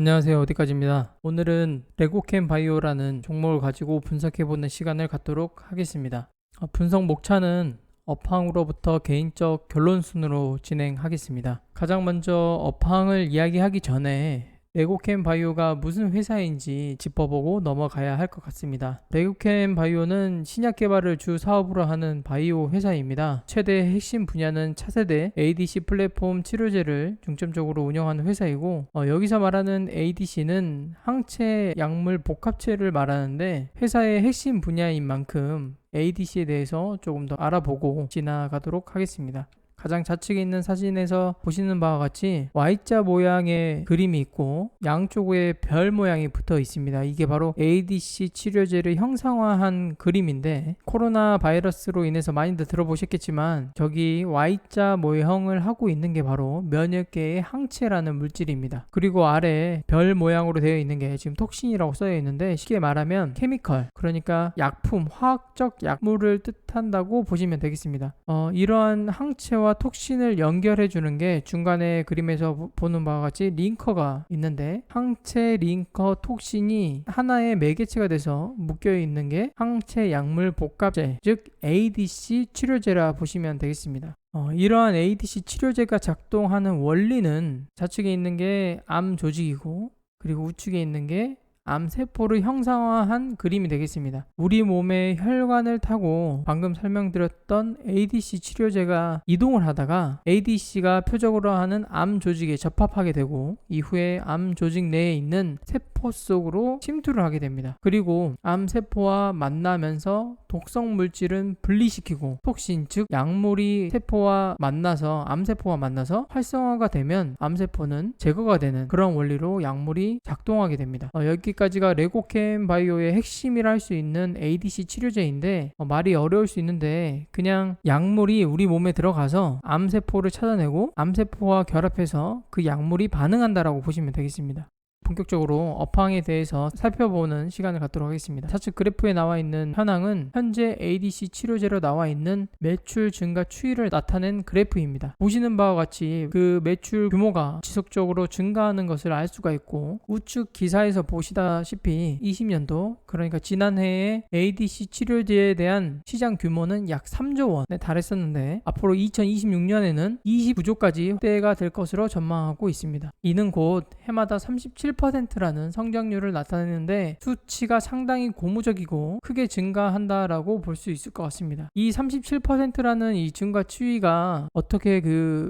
안녕하세요. 어디까지입니다. 오늘은 레고캠 바이오라는 종목을 가지고 분석해보는 시간을 갖도록 하겠습니다. 분석 목차는 업황으로부터 개인적 결론 순으로 진행하겠습니다. 가장 먼저 업황을 이야기하기 전에 레고캠 바이오가 무슨 회사인지 짚어보고 넘어가야 할 것 같습니다. 레고캠 바이오는 신약 개발을 주 사업으로 하는 바이오 회사입니다. 최대 핵심 분야는 차세대 ADC 플랫폼 치료제를 중점적으로 운영하는 회사이고, 여기서 말하는 ADC는 항체 약물 복합체를 말하는데, 회사의 핵심 분야인 만큼 ADC에 대해서 조금 더 알아보고 지나가도록 하겠습니다. 가장 좌측에 있는 사진에서 보시는 바와 같이 Y자 모양의 그림이 있고 양쪽에 별 모양이 붙어 있습니다. 이게 바로 ADC 치료제를 형상화한 그림인데, 코로나 바이러스로 인해서 많이들 들어보셨겠지만 저기 Y자 모형을 하고 있는 게 바로 면역계의 항체라는 물질입니다. 그리고 아래 별 모양으로 되어 있는 게 지금 톡신이라고 써져 있는데, 쉽게 말하면 케미컬, 그러니까 약품, 화학적 약물을 뜻한다고 보시면 되겠습니다. 이러한 항체와 톡신을 연결해 주는 게 중간에 그림에서 보는 바와 같이 링커가 있는데, 항체 링커 톡신이 하나의 매개체가 돼서 묶여 있는 게 항체 약물 복합제, 즉 ADC 치료제라 보시면 되겠습니다. 이러한 ADC 치료제가 작동하는 원리는 좌측에 있는 게 암 조직이고, 그리고 우측에 있는 게 암세포를 형상화한 그림이 되겠습니다. 우리 몸의 혈관을 타고 방금 설명드렸던 ADC 치료제가 이동을 하다가 ADC가 표적으로 하는 암 조직에 접합하게 되고, 이후에 암 조직 내에 있는 세포 속으로 침투를 하게 됩니다. 그리고 암세포와 만나면서 독성 물질은 분리시키고, 톡신 즉 약물이 세포와 만나서 암세포와 만나서 활성화가 되면 암세포는 제거가 되는 그런 원리로 약물이 작동하게 됩니다. 여기까지가 레고캠 바이오의 핵심이라 할 수 있는 ADC 치료제인데, 말이 어려울 수 있는데 그냥 약물이 우리 몸에 들어가서 암세포를 찾아내고 암세포와 결합해서 그 약물이 반응한다라고 보시면 되겠습니다. 본격적으로 업황에 대해서 살펴보는 시간을 갖도록 하겠습니다. 좌측 그래프에 나와 있는 현황은 현재 ADC 치료제로 나와 있는 매출 증가 추이를 나타낸 그래프입니다. 보시는 바와 같이 그 매출 규모가 지속적으로 증가하는 것을 알 수가 있고, 우측 기사에서 보시다시피 20년도, 그러니까 지난해에 ADC 치료제에 대한 시장 규모는 약 3조 원에 달했었는데, 앞으로 2026년에는 29조까지 확대가 될 것으로 전망하고 있습니다. 이는 곧 해마다 37%라는 성장률을 나타내는데, 수치가 상당히 고무적이고 크게 증가한다라고 볼 수 있을 것 같습니다. 이 37%라는 이 증가 추이가 어떻게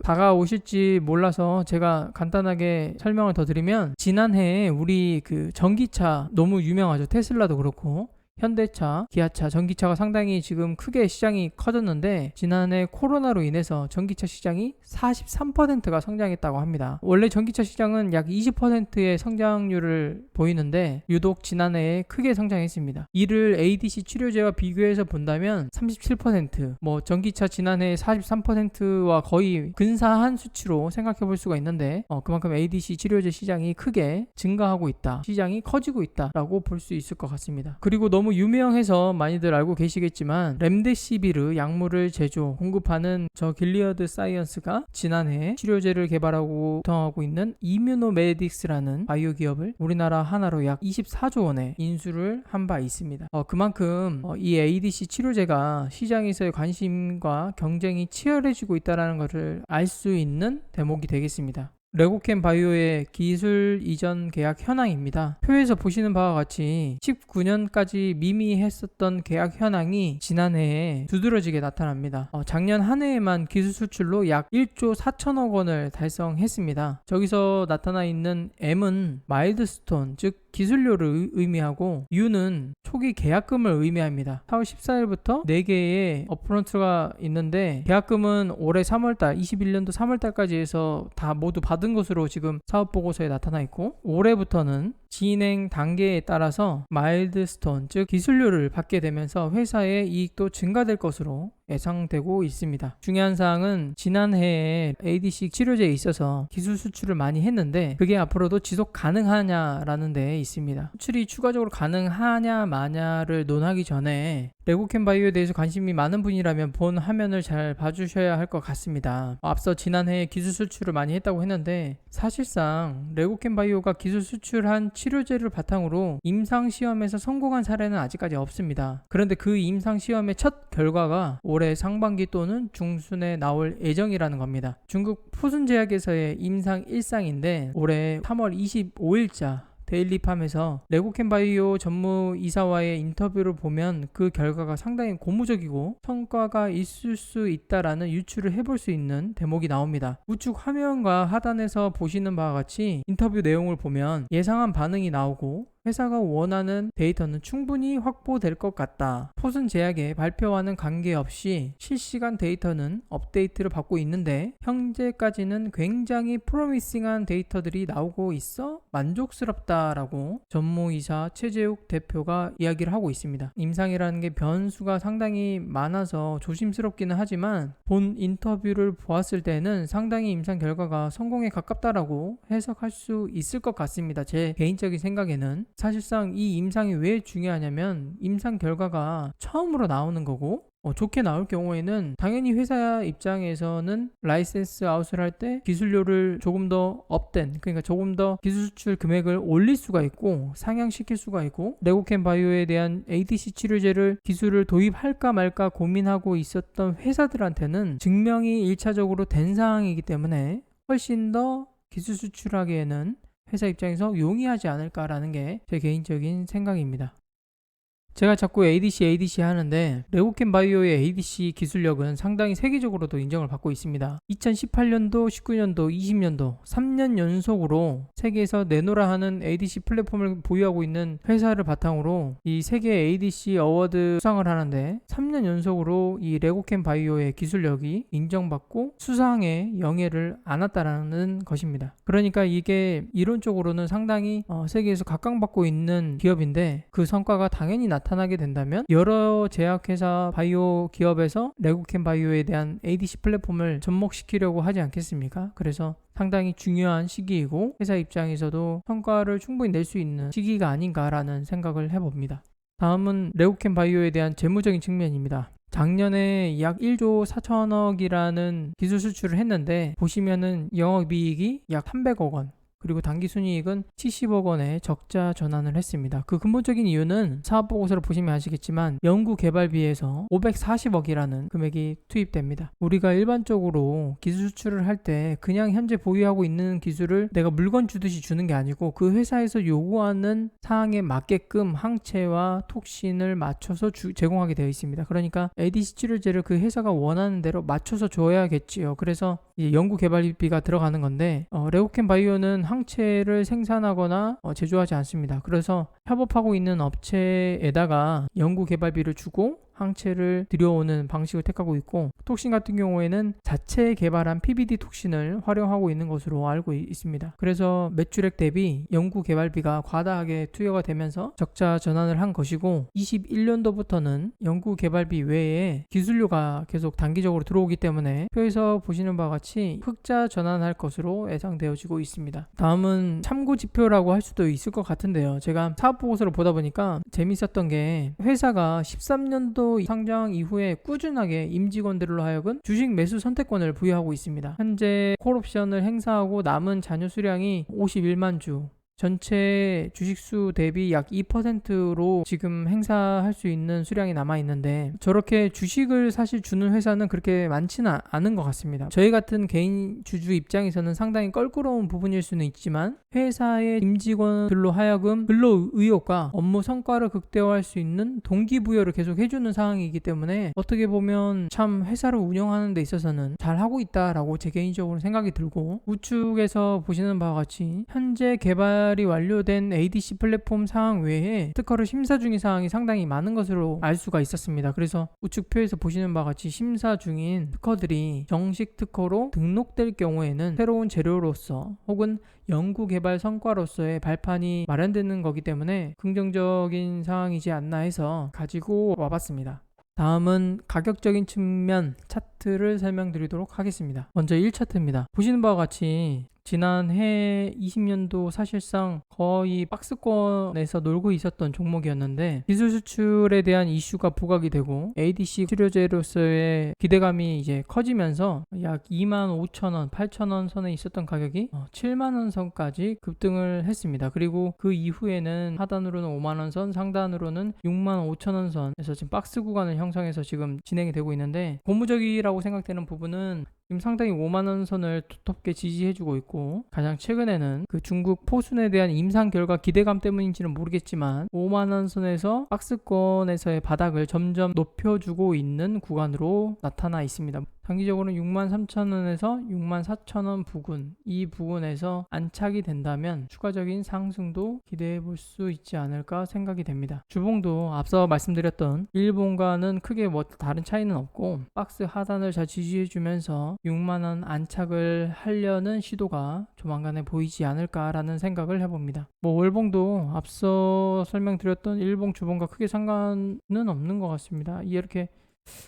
다가오실지 몰라서 제가 간단하게 설명을 더 드리면, 지난해에 우리 전기차 너무 유명하죠. 테슬라도 그렇고 현대차, 기아차, 전기차가 상당히 지금 크게 시장이 커졌는데, 지난해 코로나로 인해서 전기차 시장이 43%가 성장했다고 합니다. 원래 전기차 시장은 약 20%의 성장률을 보이는데 유독 지난해에 크게 성장했습니다. 이를 ADC 치료제와 비교해서 본다면 37%, 전기차 지난해 43%와 거의 근사한 수치로 생각해 볼 수가 있는데, 그만큼 ADC 치료제 시장이 크게 증가하고 있다, 시장이 커지고 있다라고 볼 수 있을 것 같습니다. 그리고 너무 유명해서 많이들 알고 계시겠지만, 렘데시비르 약물을 공급하는 저 길리어드 사이언스가 지난해 치료제를 개발하고 구성하고 있는 이뮤노메딕스라는 바이오 기업을 우리나라 하나로 약 24조 원에 인수를 한 바 있습니다. 그만큼 이 ADC 치료제가 시장에서의 관심과 경쟁이 치열해지고 있다는 것을 알 수 있는 대목이 되겠습니다. 레고캠 바이오의 기술 이전 계약 현황입니다. 표에서 보시는 바와 같이 19년까지 미미했었던 계약 현황이 지난해에 두드러지게 나타납니다. 작년 한 해에만 기술 수출로 약 1조 4천억 원을 달성했습니다. 저기서 나타나 있는 M은 마일드스톤, 즉 기술료를 의미하고, U는 초기 계약금을 의미합니다. 4월 14일부터 4개의 업프론트가 있는데, 계약금은 올해 3월달, 21년도 3월달까지 해서 다 모두 받은 것으로 지금 사업보고서에 나타나 있고, 올해부터는 진행 단계에 따라서 마일드스톤, 즉 기술료를 받게 되면서 회사의 이익도 증가될 것으로 예상되고 있습니다. 중요한 사항은 지난해에 ADC 치료제에 있어서 기술 수출을 많이 했는데 그게 앞으로도 지속 가능하냐라는 데에 있습니다. 수출이 추가적으로 가능하냐 마냐를 논하기 전에 레고캠 바이오에 대해서 관심이 많은 분이라면 본 화면을 잘 봐주셔야 할 것 같습니다. 앞서 지난해에 기술 수출을 많이 했다고 했는데 사실상 레고캠 바이오가 기술 수출한 치료제를 바탕으로 임상시험에서 성공한 사례는 아직까지 없습니다. 그런데 그 임상시험의 첫 결과가 올해 상반기 또는 중순에 나올 예정이라는 겁니다. 중국 포순제약에서의 임상 1상인데 올해 3월 25일자 데일리팜에서 레고캠 바이오 전무이사와의 인터뷰를 보면 그 결과가 상당히 고무적이고 성과가 있을 수 있다라는 유추를 해볼 수 있는 대목이 나옵니다. 우측 화면과 하단에서 보시는 바와 같이 인터뷰 내용을 보면 예상한 반응이 나오고 회사가 원하는 데이터는 충분히 확보될 것 같다. 포순제약의 발표와는 관계없이 실시간 데이터는 업데이트를 받고 있는데 현재까지는 굉장히 프로미싱한 데이터들이 나오고 있어 만족스럽다라고 전무이사 최재욱 대표가 이야기를 하고 있습니다. 임상이라는 게 변수가 상당히 많아서 조심스럽기는 하지만 본 인터뷰를 보았을 때는 상당히 임상 결과가 성공에 가깝다라고 해석할 수 있을 것 같습니다. 제 개인적인 생각에는 사실상 이 임상이 왜 중요하냐면 임상 결과가 처음으로 나오는 거고 좋게 나올 경우에는 당연히 회사 입장에서는 라이센스 아웃을 할 때 기술료를 조금 더 업된, 그러니까 조금 더 기술 수출 금액을 올릴 수가 있고 상향시킬 수가 있고, 레고캠 바이오에 대한 ADC 치료제를 기술을 도입할까 말까 고민하고 있었던 회사들한테는 증명이 1차적으로 된 상황이기 때문에 훨씬 더 기술 수출하기에는 회사 입장에서 용이하지 않을까라는 게 제 개인적인 생각입니다. 제가 자꾸 ADC 하는데 레고캠 바이오의 ADC 기술력은 상당히 세계적으로도 인정을 받고 있습니다. 2018년도, 19년도, 20년도 3년 연속으로 세계에서 내노라 하는 ADC 플랫폼을 보유하고 있는 회사를 바탕으로 이 세계 ADC 어워드 수상을 하는데 3년 연속으로 이 레고캠 바이오의 기술력이 인정받고 수상에 영예를 안았다라는 것입니다. 그러니까 이게 이론적으로는 상당히 세계에서 각광받고 있는 기업인데 그 성과가 당연히 나타나게 된다면 여러 제약회사 바이오 기업에서 레고캠 바이오에 대한 ADC 플랫폼을 접목시키려고 하지 않겠습니까? 그래서 상당히 중요한 시기이고 회사 입장에서도 성과를 충분히 낼 수 있는 시기가 아닌가라는 생각을 해봅니다. 다음은 레고캠 바이오에 대한 재무적인 측면입니다. 작년에 약 1조 4천억이라는 기술 수출을 했는데 보시면은 영업이익이 약 300억 원, 그리고 당기순이익은 70억 원의 적자 전환을 했습니다. 그 근본적인 이유는 사업보고서를 보시면 아시겠지만 연구개발비에서 540억이라는 금액이 투입됩니다. 우리가 일반적으로 기술 수출을 할 때 그냥 현재 보유하고 있는 기술을 내가 물건 주듯이 주는 게 아니고 그 회사에서 요구하는 사항에 맞게끔 항체와 톡신을 맞춰서 제공하게 되어 있습니다. 그러니까 ADC 치료제를 그 회사가 원하는 대로 맞춰서 줘야겠지요. 그래서 이제 연구개발비가 들어가는 건데 레고캠 바이오는 항체를 생산하거나 제조하지 않습니다. 그래서 협업하고 있는 업체에다가 연구개발비를 주고 항체를 들여오는 방식을 택하고 있고, 톡신 같은 경우에는 자체 개발한 PBD 톡신을 활용하고 있는 것으로 알고 있습니다. 그래서 매출액 대비 연구 개발비가 과다하게 투여가 되면서 적자 전환을 한 것이고 21년도부터는 연구 개발비 외에 기술료가 계속 단기적으로 들어오기 때문에 표에서 보시는 바와 같이 흑자 전환할 것으로 예상되어지고 있습니다. 다음은 참고 지표라고 할 수도 있을 것 같은데요. 제가 사업보고서를 보다 보니까 재밌었던 게 회사가 13년도 상장 이후에 꾸준하게 임직원들로 하여금 주식 매수 선택권을 부여하고 있습니다. 현재 콜옵션을 행사하고 남은 잔여 수량이 51만 주, 전체 주식수 대비 약 2%로 지금 행사할 수 있는 수량이 남아있는데 저렇게 주식을 사실 주는 회사는 그렇게 많지는 않은 것 같습니다. 저희 같은 개인 주주 입장에서는 상당히 껄끄러운 부분일 수는 있지만 회사의 임직원들로 하여금 근로 의욕과 업무 성과를 극대화할 수 있는 동기부여를 계속 해주는 상황이기 때문에 어떻게 보면 참 회사를 운영하는 데 있어서는 잘하고 있다라고 제 개인적으로 생각이 들고, 우측에서 보시는 바와 같이 현재 개발이 완료된 ADC 플랫폼 사항 외에 특허를 심사 중인 사항이 상당히 많은 것으로 알 수가 있었습니다. 그래서 우측표에서 보시는 바와 같이 심사 중인 특허들이 정식 특허로 등록될 경우에는 새로운 재료로서 혹은 연구개발 성과로서의 발판이 마련되는 거기 때문에 긍정적인 상황이지 않나 해서 가지고 와봤습니다. 다음은 가격적인 측면 차트를 설명드리도록 하겠습니다. 먼저 1차트입니다. 보시는 바와 같이 지난해 20년도 사실상 거의 박스권에서 놀고 있었던 종목이었는데 기술 수출에 대한 이슈가 부각이 되고 ADC 치료제로서의 기대감이 이제 커지면서 약 25,000원, 8,000원 선에 있었던 가격이 7만원 선까지 급등을 했습니다. 그리고 그 이후에는 하단으로는 5만원 선, 상단으로는 65,000원 선에서 지금 박스 구간을 형성해서 지금 진행이 되고 있는데 고무적이라고 생각되는 부분은 지금 상당히 5만원 선을 두텁게 지지해주고 있고 가장 최근에는 그 중국 포순에 대한 임상 결과 기대감 때문인지는 모르겠지만 5만원 선에서 박스권에서의 바닥을 점점 높여주고 있는 구간으로 나타나 있습니다. 단기적으로는 63,000원에서 64,000원 부근, 이 부근에서 안착이 된다면 추가적인 상승도 기대해 볼 수 있지 않을까 생각이 됩니다. 주봉도 앞서 말씀드렸던 일본과는 크게 뭐 다른 차이는 없고 박스 하단을 잘 지지해 주면서 6만원 안착을 하려는 시도가 조만간에 보이지 않을까라는 생각을 해봅니다. 뭐 월봉도 앞서 설명드렸던 일봉 주봉과 크게 상관은 없는 것 같습니다. 이렇게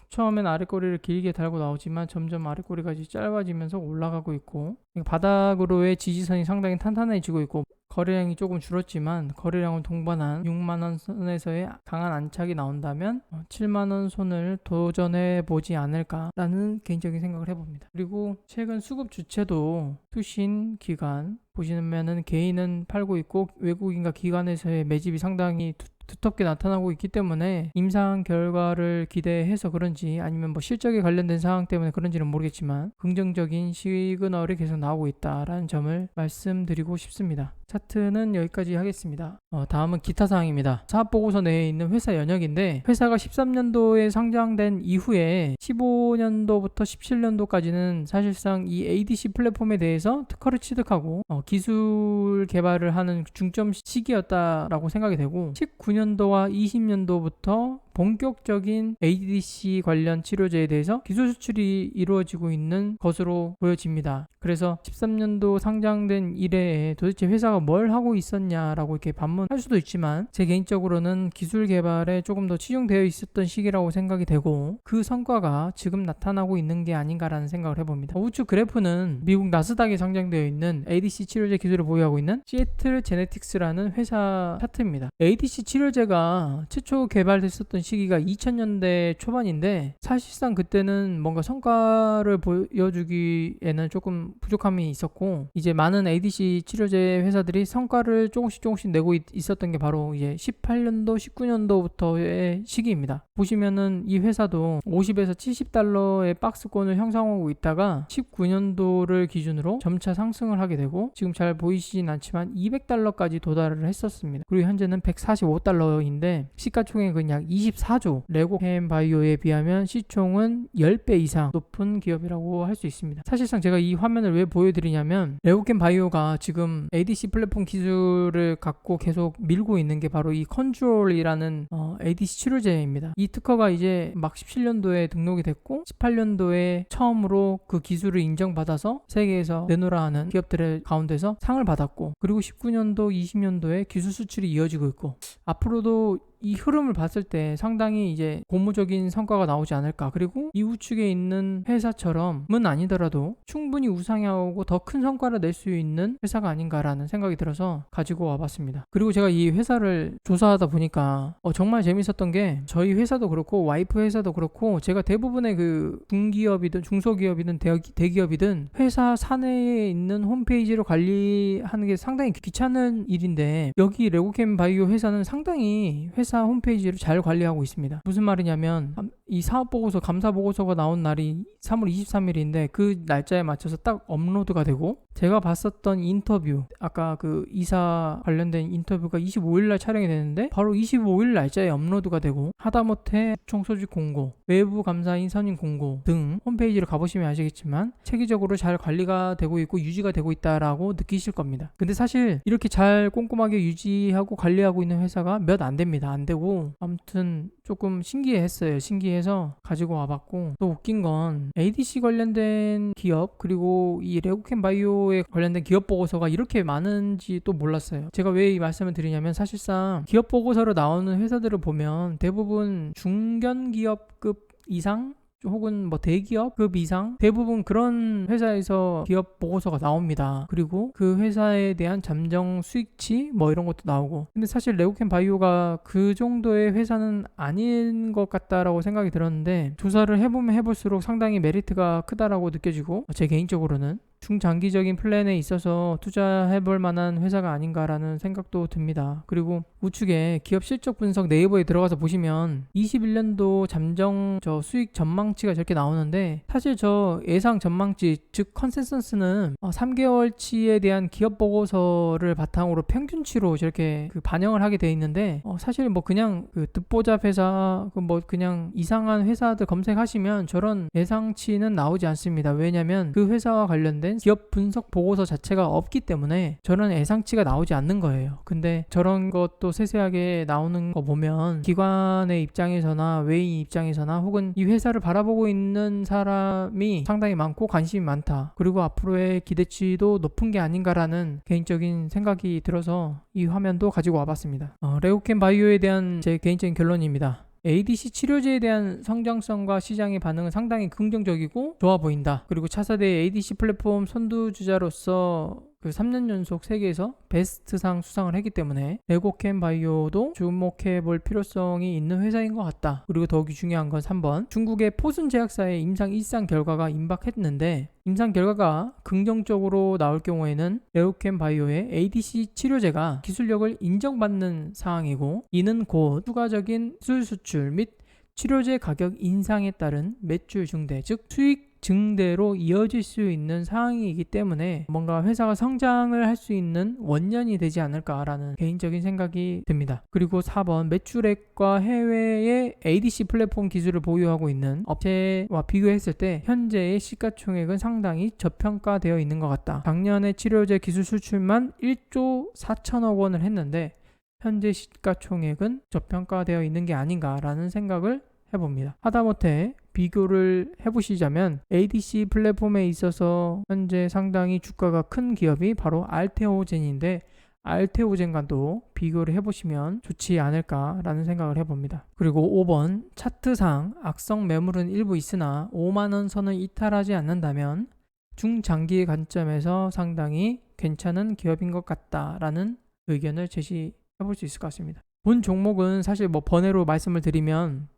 처음엔 아랫꼬리를 길게 달고 나오지만 점점 아랫꼬리가 짧아지면서 올라가고 있고 바닥으로의 지지선이 상당히 탄탄해지고 있고 거래량이 조금 줄었지만 거래량을 동반한 6만원 선에서의 강한 안착이 나온다면 7만원 손을 도전해 보지 않을까라는 개인적인 생각을 해봅니다. 그리고 최근 수급 주체도 투신, 기관 보시면은 개인은 팔고 있고 외국인과 기관에서의 매집이 상당히 두텁게 나타나고 있기 때문에 임상 결과를 기대해서 그런지 아니면 뭐 실적에 관련된 상황 때문에 그런지는 모르겠지만 긍정적인 시그널이 계속 나오고 있다라는 점을 말씀드리고 싶습니다. 차트는 여기까지 하겠습니다. 다음은 기타 사항입니다. 사업보고서 내에 있는 회사 연역인데 회사가 13년도에 상장된 이후에 15년도부터 17년도까지는 사실상 이 ADC 플랫폼에 대해서 특허를 취득하고 기술 개발을 하는 중점 시기였다라고 생각이 되고 19년도와 20년도부터 본격적인 ADC 관련 치료제에 대해서 기술 수출이 이루어지고 있는 것으로 보여집니다. 그래서 13년도 상장된 이래에 도대체 회사가 뭘 하고 있었냐라고 이렇게 반문할 수도 있지만 제 개인적으로는 기술 개발에 조금 더 치중되어 있었던 시기라고 생각이 되고 그 성과가 지금 나타나고 있는 게 아닌가라는 생각을 해봅니다. 우측 그래프는 미국 나스닥에 상장되어 있는 ADC 치료제 기술을 보유하고 있는 시애틀 제네틱스라는 회사 차트입니다. ADC 치료제가 최초 개발됐었던 시기가 2000년대 초반인데 사실상 그때는 뭔가 성과를 보여주기에는 조금 부족함이 있었고 이제 많은 ADC 치료제 회사들이 성과를 조금씩 내고 있었던 게 바로 이제 18년도 19년도부터의 시기입니다. 보시면은 이 회사도 50에서 70달러의 박스권을 형성하고 있다가 19년도를 기준으로 점차 상승을 하게 되고 지금 잘 보이시진 않지만 200달러까지 도달을 했었습니다. 그리고 현재는 145달러인데 시가총액은 약 24조, 레고캠 바이오에 비하면 시총은 10배 이상 높은 기업이라고 할 수 있습니다. 사실상 제가 이 화면을 왜 보여드리냐면 레고캠 바이오가 지금 ADC 플랫폼 기술을 갖고 계속 밀고 있는 게 바로 이 컨트롤이라는 ADC 치료제입니다. 이 특허가 이제 막 17년도에 등록이 됐고 18년도에 처음으로 그 기술을 인정받아서 세계에서 내놓으라 하는 기업들의 가운데서 상을 받았고 그리고 19년도, 20년도에 기술 수출이 이어지고 있고 앞으로도 이 흐름을 봤을 때 상당히 이제 고무적인 성과가 나오지 않을까. 그리고 이 우측에 있는 회사처럼은 아니더라도 충분히 우상향하고 더 큰 성과를 낼 수 있는 회사가 아닌가라는 생각이 들어서 가지고 와봤습니다. 그리고 제가 이 회사를 조사하다 보니까 정말 재밌었던 게 저희 회사도 그렇고 와이프 회사도 그렇고 제가 대부분의 그 중기업이든 중소기업이든 대기업이든 회사 사내에 있는 홈페이지를 관리하는 게 상당히 귀찮은 일인데 여기 레고캠 바이오 회사는 상당히 회사 홈페이지를 잘 관리하고 있습니다. 무슨 말이냐면 이 사업보고서 감사보고서가 나온 날이 3월 23일인데 그 날짜에 맞춰서 딱 업로드가 되고 제가 봤었던 인터뷰 아까 그 이사 관련된 인터뷰가 25일날 촬영이 되는데 바로 25일 날짜에 업로드가 되고 하다못해 총소집 공고 외부 감사인 선임 공고 등 홈페이지를 가보시면 아시겠지만 체계적으로 잘 관리가 되고 있고 유지가 되고 있다라고 느끼실 겁니다. 근데 사실 이렇게 잘 꼼꼼하게 유지하고 관리하고 있는 회사가 몇 안 됩니다. 안 되고 아무튼 조금 신기했어요. 신기해서 가지고 와봤고 또 웃긴 건 ADC 관련된 기업 그리고 이 레고캠 바이오에 관련된 기업 보고서가 이렇게 많은지 또 몰랐어요. 제가 왜 이 말씀을 드리냐면 사실상 기업 보고서로 나오는 회사들을 보면 대부분 중견 기업급 이상 혹은 뭐 대기업급 이상 대부분 그런 회사에서 기업 보고서가 나옵니다. 그리고 그 회사에 대한 잠정 수익치 뭐 이런 것도 나오고. 근데 사실 레고캠 바이오가 그 정도의 회사는 아닌 것 같다라고 생각이 들었는데 조사를 해보면 해볼수록 상당히 메리트가 크다라고 느껴지고, 제 개인적으로는 중장기적인 플랜에 있어서 투자해볼 만한 회사가 아닌가라는 생각도 듭니다. 그리고 우측에 기업 실적 분석 네이버에 들어가서 보시면 21년도 잠정 수익 전망치가 저렇게 나오는데, 사실 저 예상 전망치 즉 컨센서스는 3개월치에 대한 기업 보고서를 바탕으로 평균치로 저렇게 반영을 하게 돼 있는데, 사실 뭐 그냥 듣보잡 회사 뭐 그냥 이상한 회사들 검색하시면 저런 예상치는 나오지 않습니다. 왜냐면 그 회사와 관련된 기업 분석 보고서 자체가 없기 때문에 저런 예상치가 나오지 않는 거예요. 근데 저런 것도 세세하게 나오는 거 보면 기관의 입장에서나 외인 입장에서나 혹은 이 회사를 바라보고 있는 사람이 상당히 많고 관심이 많다, 그리고 앞으로의 기대치도 높은 게 아닌가라는 개인적인 생각이 들어서 이 화면도 가지고 와봤습니다. 레고캠 바이오에 대한 제 개인적인 결론입니다. ADC 치료제에 대한 성장성과 시장의 반응은 상당히 긍정적이고 좋아 보인다. 그리고 차세대 ADC 플랫폼 선두주자로서 3년 연속 세계에서 베스트상 수상을 했기 때문에 레고캠 바이오도 주목해 볼 필요성이 있는 회사인 것 같다. 그리고 더욱이 중요한 건 3번, 중국의 포슨 제약사의 임상 1상 결과가 임박했는데, 임상 결과가 긍정적으로 나올 경우에는 레고캠 바이오의 ADC 치료제가 기술력을 인정받는 상황이고, 이는 곧 추가적인 기술 수출 및 치료제 가격 인상에 따른 매출 증대, 즉 수익 증대로 이어질 수 있는 상황이기 때문에 뭔가 회사가 성장을 할 수 있는 원년이 되지 않을까라는 개인적인 생각이 듭니다. 그리고 4번, 매출액과 해외의 ADC 플랫폼 기술을 보유하고 있는 업체와 비교했을 때 현재의 시가총액은 상당히 저평가되어 있는 것 같다. 작년에 치료제 기술 수출만 1조 4천억 원을 했는데 현재 시가총액은 저평가되어 있는 게 아닌가라는 생각을 해봅니다. 하다못해 비교를 해보시자면 ADC 플랫폼에 있어서 현재 상당히 주가가 큰 기업이 바로 알테오젠인데, 알테오젠과도 비교를 해보시면 좋지 않을까라는 생각을 해봅니다. 그리고 5번, 차트상 악성 매물은 일부 있으나 5만원 선을 이탈하지 않는다면 중장기의 관점에서 상당히 괜찮은 기업인 것 같다라는 의견을 제시해볼 수 있을 것 같습니다. 본 종목은 사실 뭐 번외로 말씀을 드리면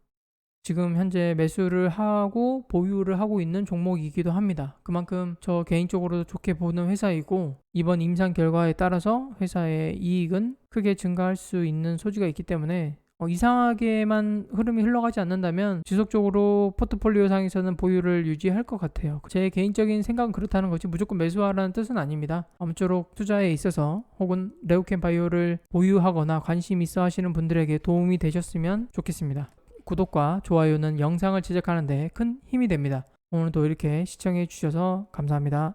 지금 현재 매수를 하고 보유를 하고 있는 종목이기도 합니다. 그만큼 저 개인적으로도 좋게 보는 회사이고, 이번 임상 결과에 따라서 회사의 이익은 크게 증가할 수 있는 소지가 있기 때문에 이상하게만 흐름이 흘러가지 않는다면 지속적으로 포트폴리오 상에서는 보유를 유지할 것 같아요. 제 개인적인 생각은 그렇다는 거지 무조건 매수하라는 뜻은 아닙니다. 아무쪼록 투자에 있어서 혹은 레고캠 바이오를 보유하거나 관심 있어 하시는 분들에게 도움이 되셨으면 좋겠습니다. 구독과 좋아요는 영상을 제작하는 데 큰 힘이 됩니다. 오늘도 이렇게 시청해 주셔서 감사합니다.